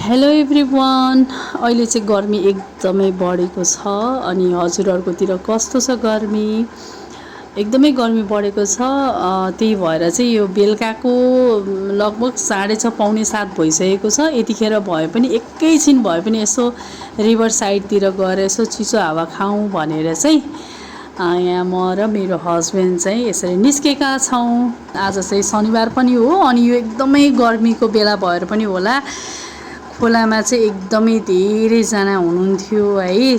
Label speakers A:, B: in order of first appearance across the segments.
A: Hello everyone. अहिले चाहिँ गर्मी एकदमै बढेको छ अनि हजुरहरुकोतिर कस्तो छ गर्मी? एकदमै गर्मी बढेको छ। त्यही भएर चाहिँ यो बेलुकाको लगभग 6:30 पौने 7 भइसकेको छ। यतिखेर भए पनि एकैछिन भए पनि यसो रिभर साइडतिर गएर यसो चिसो हावा खाऊँ भनेर चाहिँ यहाँ म र मेरो हस्बेन्ड चाहिँ यसरी निस्केका छौँ। आज चाहिँ शनिबार पनि हो अनि यो एकदमै गर्मीको बेला भएर पनि होला खोलामा चाहिँ एकदमै धेरैजना हुनुहुन्थ्यो है।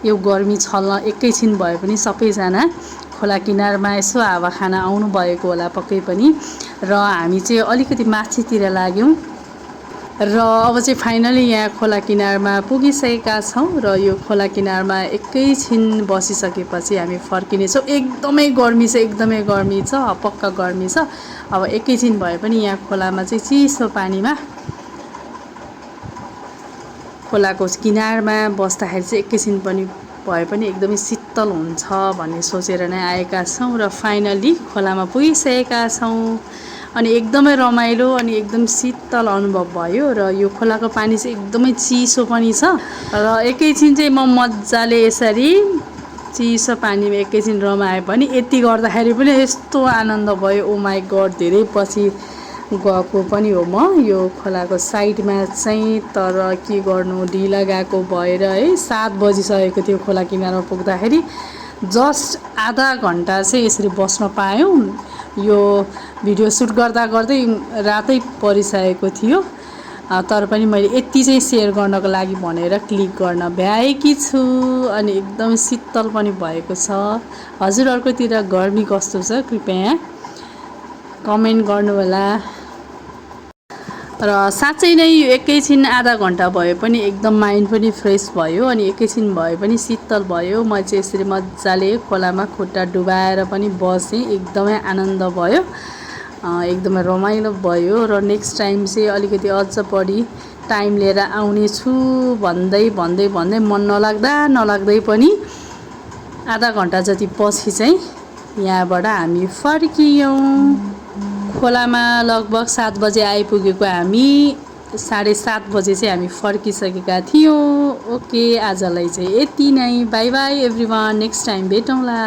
A: यो गर्मी छल्न एकैछिन भए पनि सबैजना खोला किनारमा यसो हावा खान आउनु भएको होला पक्कै पनि। र हामी चाहिँ अलिकति माथितिर लाग्यौँ र अब चाहिँ फाइनली यहाँ खोला किनारमा पुगिसकेका छौँ र यो खोला किनारमा एकैछिन बसिसकेपछि हामी फर्किनेछौँ। एकदमै गर्मी छ, एकदमै गर्मी छ, पक्का गर्मी छ। अब एकैछिन भए पनि यहाँ खोलामा चाहिँ चिसो पानीमा खोलाको किनारमा बस्दाखेरि चाहिँ एकैछिन पनि भए पनि एकदमै शीतल हुन्छ भन्ने सोचेर नै आएका छौँ र फाइनली खोलामा पुगिसकेका छौँ। अनि एकदमै रमाइलो अनि एकदम शीतल अनुभव भयो र यो खोलाको पानी चाहिँ एकदमै चिसो पनि छ र एकैछिन चाहिँ म मजाले यसरी चिसो पानीमा एकैछिन रमाए पनि यति गर्दाखेरि पनि यस्तो आनन्द भयो। ओ माई गड, धेरै पछि गएको पनि हो म यो खोलाको साइडमा चाहिँ, तर के गर्नु ढिला गएको भएर है 7 बजिसकेको थियो खोला किनारमा पुग्दाखेरि। जस्ट आधा घन्टा चाहिँ यसरी बस्न पायौँ। यो भिडियो सुट गर्दा गर्दै रातै परिसकेको थियो, तर पनि मैले यति चाहिँ सेयर गर्नको लागि भनेर क्लिक गर्न भ्याएकी छु। अनि एकदम शीतल पनि भएको छ। हजुरहरुकोतिर गर्मी कस्तो छ कृपया कमेन्ट गर्नु होला। र साँच्चै नै यो एकैछिन आधा घन्टा भए पनि एकदम माइन्ड पनि फ्रेस भयो अनि एकैछिन भए पनि शीतल भयो। म चाहिँ यसरी मजाले खोलामा खुट्टा डुबाएर पनि बसेँ, एकदमै आनन्द भयो, एकदमै रमाइलो भयो। र नेक्स्ट टाइम चाहिँ अलिकति अझ बढी टाइम लिएर आउने छु भन्दै भन्दै भन्दै मन नलाग्दै पनि आधा घन्टा जति पछि चाहिँ यहाँबाट हामी फर्कियौँ। खोलामा लगभग 7 बजे आइपुगेको हामी 7:30 बजे चाहिँ हामी फर्किसकेका थियौँ। ओके, आजलाई चाहिँ यति नै। Bye bye everyone, next time भेटौँला।